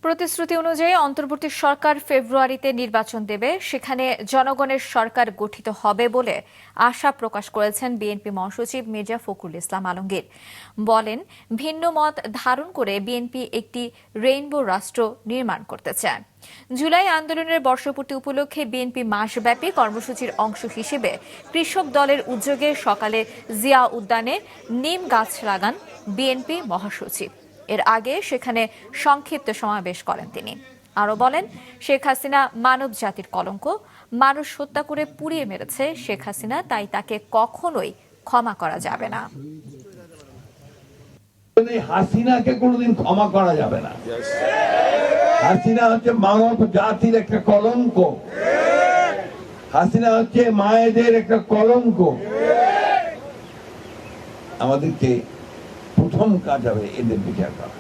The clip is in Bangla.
প্রতিশ্রুতি অনুযায়ী অন্তর্বর্তী সরকার ফেব্রুয়ারিতে নির্বাচন দেবে, সেখানে জনগণের সরকার গঠিত হবে বলে আশা প্রকাশ করেছেন বিএনপি মহাসচিব মির্জা ফখরুল ইসলাম আলমগীর। বলেন, ভিন্ন মত ধারণ করে বিএনপি একটি রেইনবো রাষ্ট্র নির্মাণ করতে চায়। জুলাই আন্দোলনের বর্ষপূর্তি উপলক্ষে বিএনপি মাসব্যাপী কর্মসূচির অংশ হিসেবে কৃষক দলের উদ্যোগে সকালে জিয়া উদ্যানে নিম গাছ লাগান বিএনপি মহাসচিব। এর আগে সেখানে সংক্ষিপ্ত সমাবেশ করেন তিনি। আরো বলেন, শেখ হাসিনা মানব জাতির কলঙ্ক, মানুষ হত্যা করে পুড়িয়ে মেরেছে শেখ হাসিনা, তাই তাকে কখনোই ক্ষমা করা যাবে না। হাসিনাকে কোনোদিন ক্ষমা করা যাবে না। হাসিনা হচ্ছে মানব জাতির একটা কলঙ্ক। হাসিনা হচ্ছে মায়েদের একটা কলঙ্ক। আমাদেরকে প্রথম কাজ হবে এদের বিচার করা।